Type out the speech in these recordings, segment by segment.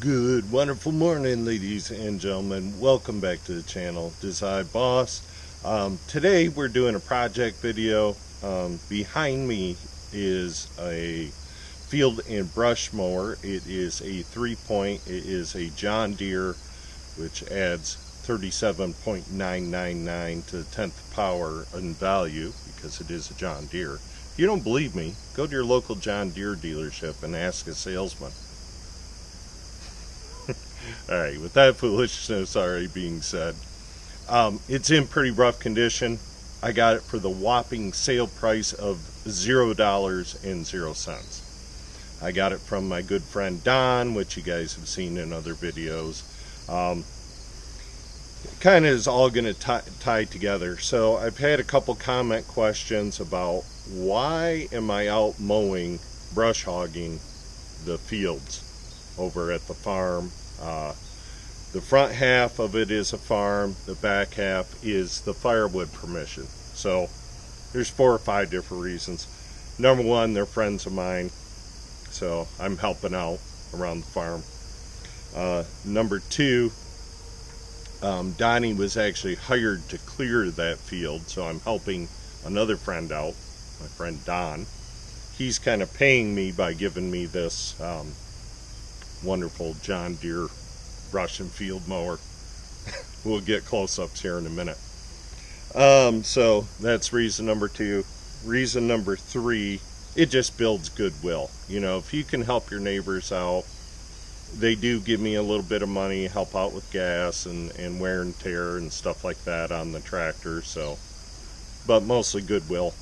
Good wonderful morning, ladies and gentlemen. Welcome back to the channel. Design Boss. Today we're doing a project video. Behind me is a field and brush mower. It is a 3-point. It is a John Deere, which adds 37.999 to the 10th power in value because it is a John Deere. If you don't believe me, go to your local John Deere dealership and ask a salesman. Alright, with that foolishness already being said, it's in pretty rough condition. I got it for the whopping sale price of $0.00. I got it from my good friend Don, which you guys have seen in other videos. Kind of is all going to tie together. So I've had a couple comment questions about why am I out mowing, brush hogging the fields over at the farm. The front half of it is a farm, the back half is the firewood permission. So there's 4 or 5 different reasons. Number one, they're friends of mine, so I'm helping out around the farm. Number two, Donnie was actually hired to clear that field, so I'm helping another friend out, my friend Don. He's kind of paying me by giving me this wonderful John Deere brush and field mower. We'll get close-ups here in a minute. So that's reason number 2. Reason number 3, it just builds goodwill. You know, if you can help your neighbors out, they do give me a little bit of money, help out with gas and wear and tear and stuff like that on the tractor. So, but mostly goodwill.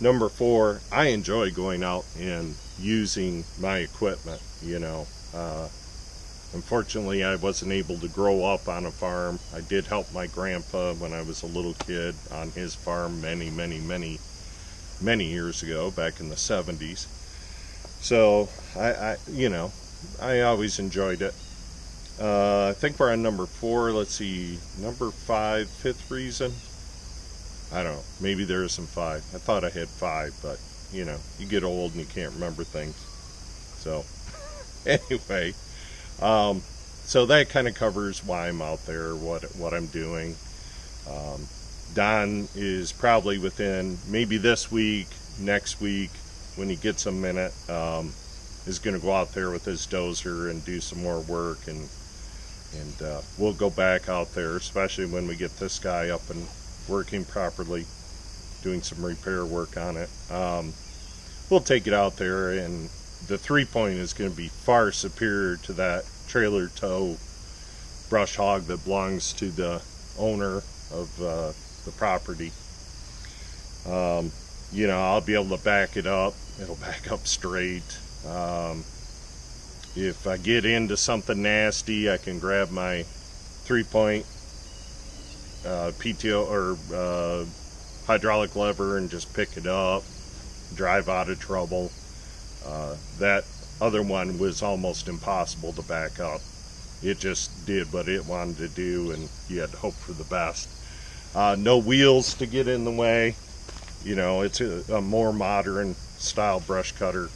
Number 4, I enjoy going out and using my equipment, you know. Unfortunately, I wasn't able to grow up on a farm. I did help my grandpa when I was a little kid on his farm many years ago, back in the 70s. So I always enjoyed it. I think we're on number 4. Let's see, number 5, 5th reason. I don't know. Maybe there isn't 5. I thought I had 5, but you know, you get old and you can't remember things. So anyway, so that kind of covers why I'm out there, what I'm doing. Don is probably within maybe this week, next week, when he gets a minute, is going to go out there with his dozer and do some more work, and we'll go back out there, especially when we get this guy up and working properly, doing some repair work on it. We'll take it out there, and the 3-point is going to be far superior to that trailer tow brush hog that belongs to the owner of the property. You know, I'll be able to back it up. It'll back up straight. If I get into something nasty, I can grab my 3-point PTO or hydraulic lever and just pick it up, drive out of trouble. That other one was almost impossible to back up. It just did what it wanted to do, and you had to hope for the best. No wheels to get in the way. You know, it's a more modern style brush cutter.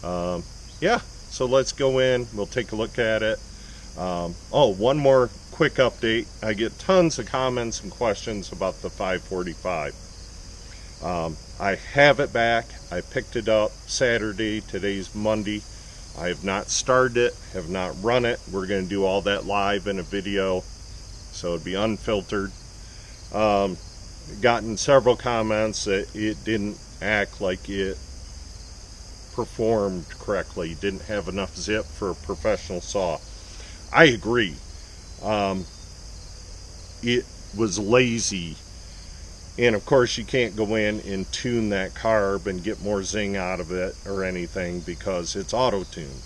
Yeah, so let's go in. We'll take a look at it. Oh, one more quick update. I get tons of comments and questions about the 545. I have it back. I picked it up Saturday. Today's Monday. I have not started it, have not run it. We're going to do all that live in a video, so it'd be unfiltered. Gotten several comments that it didn't act like it performed correctly, didn't have enough zip for a professional saw. I agree. It was lazy. And of course you can't go in and tune that carb and get more zing out of it or anything because it's auto-tuned.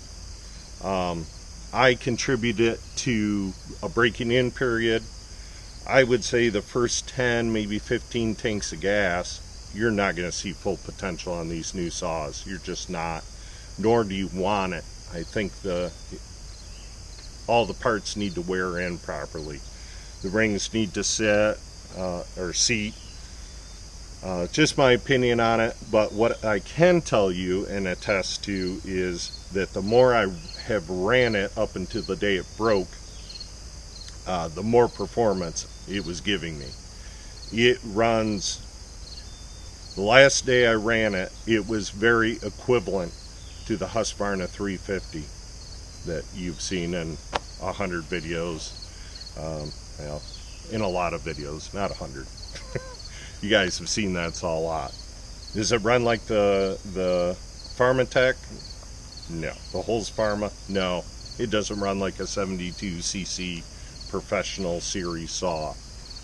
I contributed to a breaking in period. I would say the first 10, maybe 15 tanks of gas, you're not going to see full potential on these new saws. You're just not, nor do you want it. I think all the parts need to wear in properly. The rings need to sit or seat. Just my opinion on it, but what I can tell you and attest to is that the more I have ran it up until the day it broke, the more performance it was giving me. It runs, the last day I ran it, it was very equivalent to the Husqvarna 350 that you've seen in 100 videos, well, in a lot of videos, not 100. You guys have seen that's a lot. Does it run like the Pharmatech? No. The Husqvarna? No. It doesn't run like a 72cc professional series saw,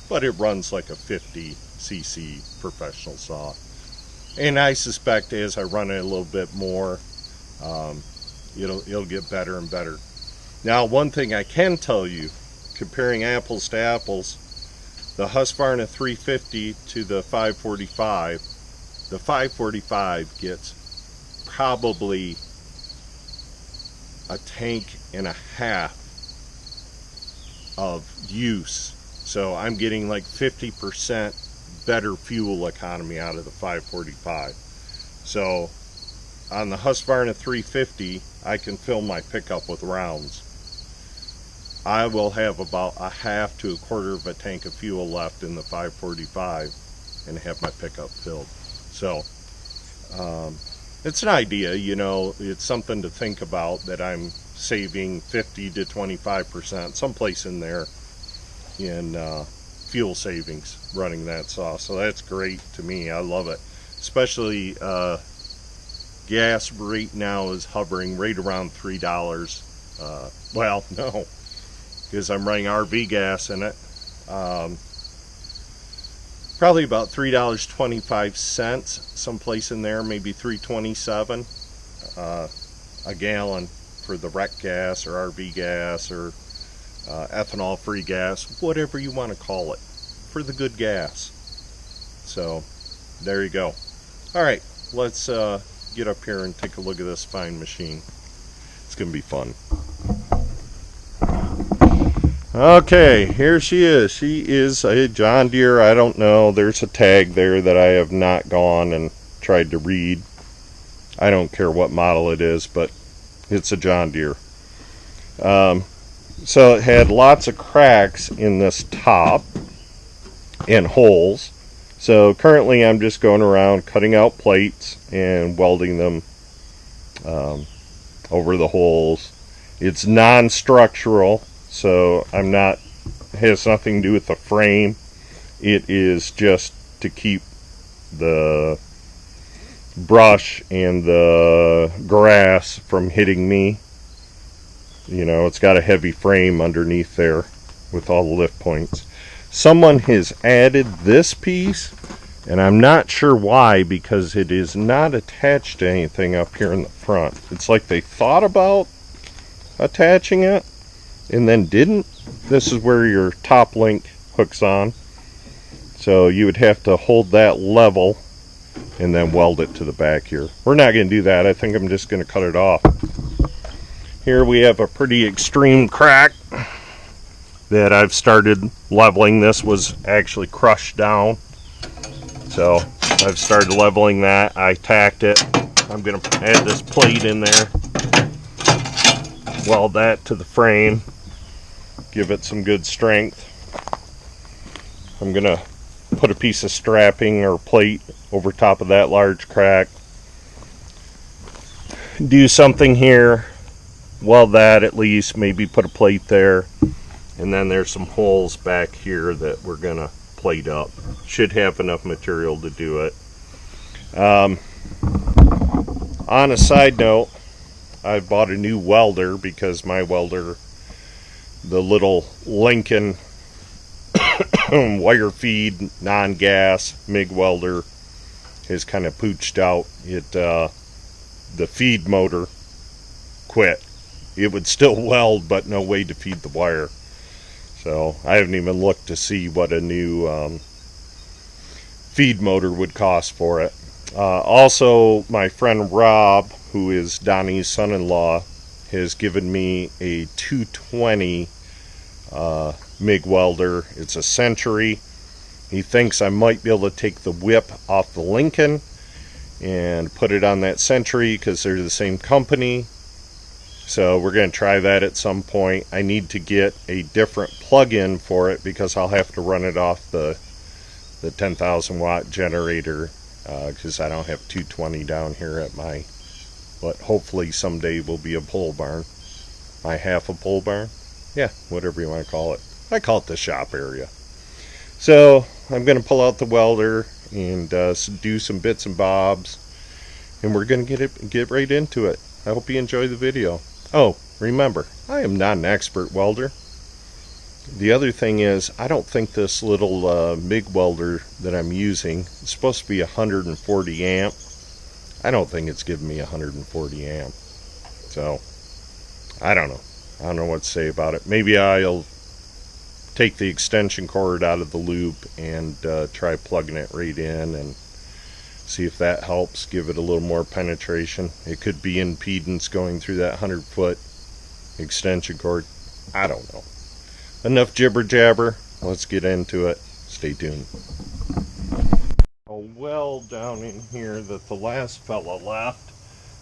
but it runs like a 50cc professional saw. And I suspect as I run it a little bit more, it'll get better and better. Now, one thing I can tell you, comparing apples to apples, the Husqvarna 350 to the 545, the 545 gets probably a tank and a half of use. So I'm getting like 50% better fuel economy out of the 545. So on the Husqvarna 350, I can fill my pickup with rounds. I will have about a half to a quarter of a tank of fuel left in the 545 and have my pickup filled. So it's an idea, you know, it's something to think about, that I'm saving 50 to 25%, someplace in there, in fuel savings running that saw. So that's great to me. I love it. Especially gas right now is hovering right around $3. Well, no, because I'm running RV gas in it. Probably about $3.25, someplace in there, maybe $3.27 a gallon for the wreck gas or RV gas or ethanol free gas, whatever you want to call it, for the good gas. So there you go. All right, let's get up here and take a look at this fine machine. It's gonna be fun. Okay, here she is. She is a John Deere. I don't know, there's a tag there that I have not gone and tried to read. I don't care what model it is, but it's a John Deere. So it had lots of cracks in this top and holes. So currently I'm just going around cutting out plates and welding them over the holes. It's non-structural, so I'm not, it has nothing to do with the frame. It is just to keep the brush and the grass from hitting me. You know, it's got a heavy frame underneath there with all the lift points. Someone has added this piece, and I'm not sure why, because it is not attached to anything up here in the front. It's like they thought about attaching it and then didn't. This is where your top link hooks on, so you would have to hold that level and then weld it to the back here. We're not going to do that. I think I'm just going to cut it off. Here we have a pretty extreme crack that I've started leveling. This was actually crushed down, so I've started leveling that. I tacked it. I'm going to add this plate in there, weld that to the frame, give it some good strength. I'm going to put a piece of strapping or plate over top of that large crack, do something here, weld that at least, maybe put a plate there, and then there's some holes back here that we're going to plate up. Should have enough material to do it. On a side note, I bought a new welder because my welder, the little Lincoln wire feed non-gas MIG welder, is kind of pooched out. The feed motor quit. It would still weld, but no way to feed the wire. So I haven't even looked to see what a new feed motor would cost for it. Also, my friend Rob, who is Donnie's son-in-law, has given me a 220 MIG welder. It's a Century. He thinks I might be able to take the whip off the Lincoln and put it on that Century because they're the same company. So we're going to try that at some point. I need to get a different plug-in for it because I'll have to run it off the 10,000 watt generator because I don't have 220 down here at my, what hopefully someday will be a pole barn. My half a pole barn? Yeah, whatever you want to call it. I call it the shop area. So I'm going to pull out the welder and do some bits and bobs, and we're going to get right into it. I hope you enjoy the video. Oh, remember, I am not an expert welder. The other thing is, I don't think this little MIG welder that I'm using, it's supposed to be 140 amp. I don't think it's giving me 140 amp. So, I don't know. I don't know what to say about it. Maybe I'll take the extension cord out of the loop and try plugging it right in and see if that helps give it a little more penetration. It could be impedance going through that 100-foot extension cord. I don't know. Enough jibber jabber. Let's get into it. Stay tuned. A weld down in here that the last fella left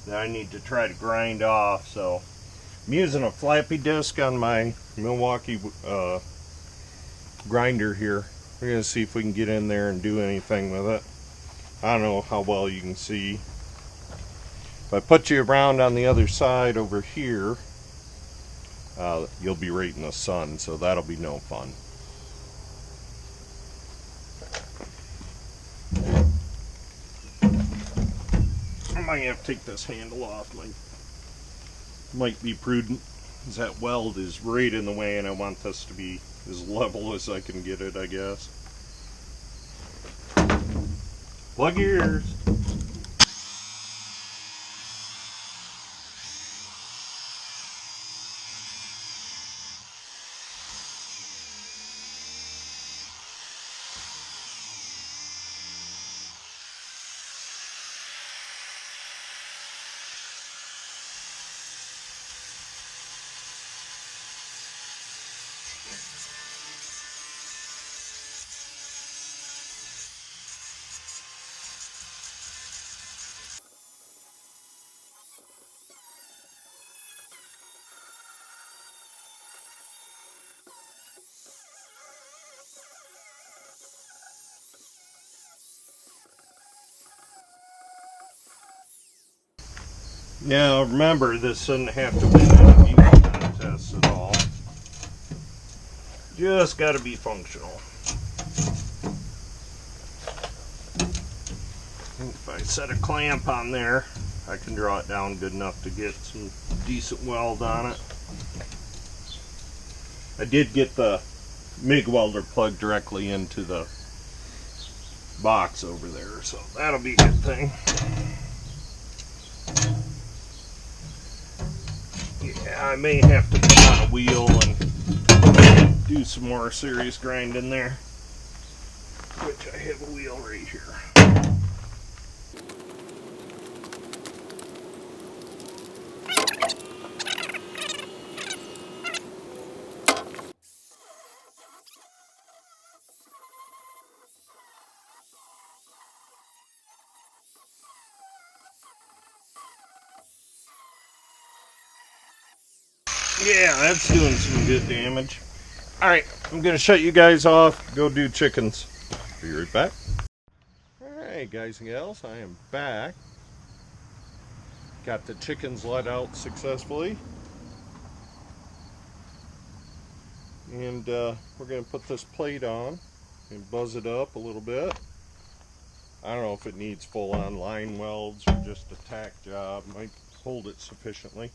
that I need to try to grind off. So I'm using a flappy disc on my Milwaukee grinder here. We're going to see if we can get in there and do anything with it. I don't know how well you can see. If I put you around on the other side over here, you'll be right in the sun, so that'll be no fun. I might have to take this handle off. Might be prudent, because that weld is right in the way, and I want this to be as level as I can get it, I guess. Plug your ears. Now remember, this doesn't have to win any beauty contests at all. Just got to be functional. If I set a clamp on there, I can draw it down good enough to get some decent weld on it. I did get the MIG welder plugged directly into the box over there, so that'll be a good thing. Yeah, I may have to put on a wheel and do some more serious grinding there, which I have a wheel right here. Yeah, that's doing some good damage. Alright, I'm going to shut you guys off, go do chickens. Be right back. Alright guys and gals, I am back. Got the chickens let out successfully. And we're going to put this plate on and buzz it up a little bit. I don't know if it needs full-on line welds or just a tack job. Might hold it sufficiently.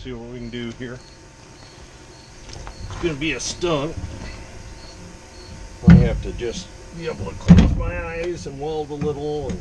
See what we can do here. It's going to be a stunt. I have to just be able to close my eyes and weld a little.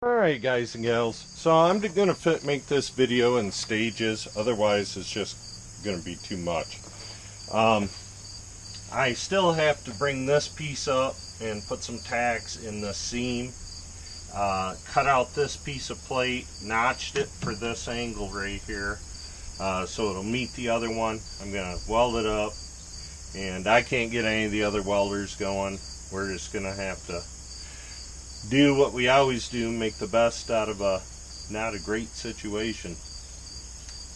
Alright guys and gals, so I'm going to make this video in stages, otherwise it's just going to be too much. I still have to bring this piece up and put some tacks in the seam, cut out this piece of plate, notched it for this angle right here, so it'll meet the other one. I'm going to weld it up, and I can't get any of the other welders going. We're just going to have to do what we always do, make the best out of a not a great situation.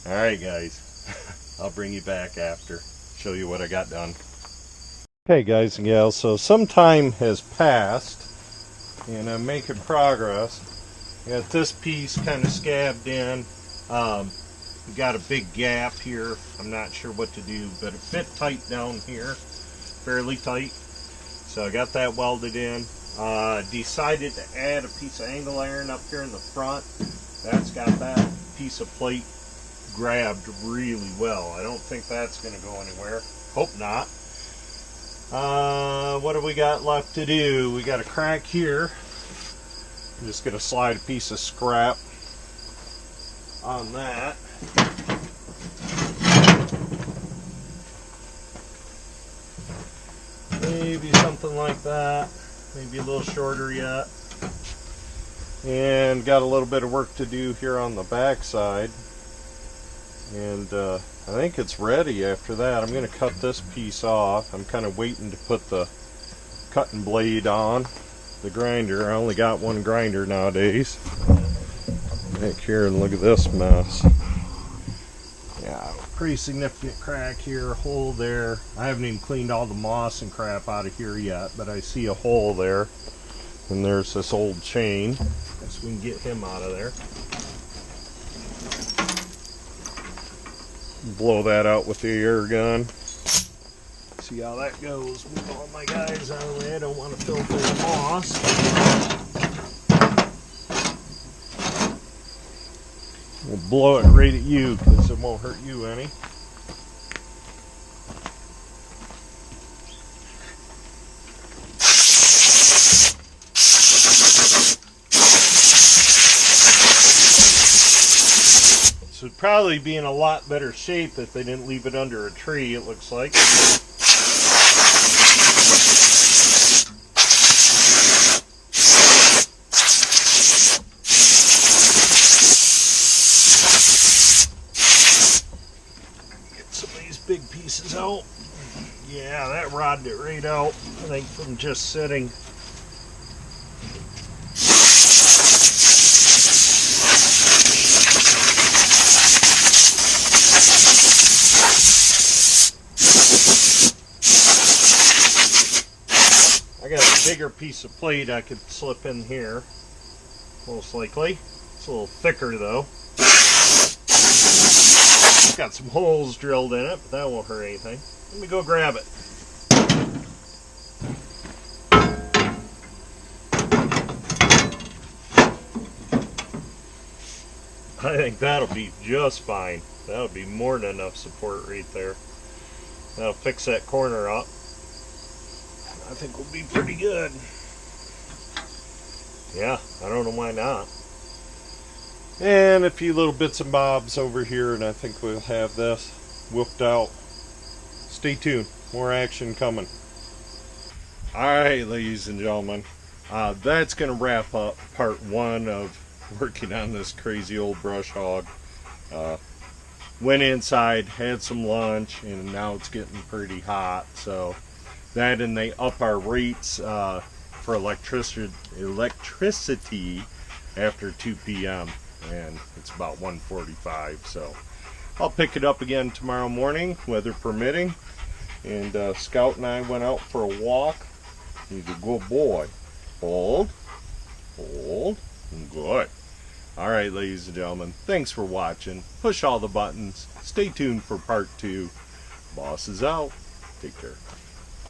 Alright guys, I'll bring you back after, show you what I got done. Okay guys and gals, so some time has passed and I'm making progress. I got this piece kind of scabbed in. We got a big gap here. I'm not sure what to do, but it fit tight down here, fairly tight. So I got that welded in. Decided to add a piece of angle iron up here in the front. That's got that piece of plate grabbed really well. I don't think that's going to go anywhere. Hope not. What have we got left to do? We got a crack here. I'm just going to slide a piece of scrap on that. Maybe something like that. Maybe a little shorter yet. And got a little bit of work to do here on the back side. And I think it's ready after that. I'm going to cut this piece off. I'm kind of waiting to put the cutting blade on the grinder. I only got one grinder nowadays. Back here and look at this mess. Yeah, pretty significant crack here, hole there. I haven't even cleaned all the moss and crap out of here yet, but I see a hole there. And there's this old chain. Guess we can get him out of there. Blow that out with the air gun. See how that goes. Move all my guys out of the way. I don't want to fill full of moss. We'll blow it right at you because it won't hurt you any. This would probably be in a lot better shape if they didn't leave it under a tree, it looks like. Big pieces out. Yeah, that rodded it right out, I think, from just sitting. I got a bigger piece of plate I could slip in here, most likely. It's a little thicker though. Got some holes drilled in it, but that won't hurt anything. Let me go grab it. I think that'll be just fine. That'll be more than enough support right there. That'll fix that corner up. I think we'll be pretty good. Yeah, I don't know why not. And a few little bits and bobs over here, and I think we'll have this whooped out. Stay tuned, more action coming. Alright, ladies and gentlemen, that's going to wrap up part one of working on this crazy old brush hog. Went inside, had some lunch, and now it's getting pretty hot, so that, and they up our rates for electricity after 2 p.m. and it's about 1:45, so I'll pick it up again tomorrow morning, weather permitting. And Scout and I went out for a walk. He's a good boy. Hold, good. Alright, ladies and gentlemen, thanks for watching. Push all the buttons. Stay tuned for part 2. Boss is out. Take care.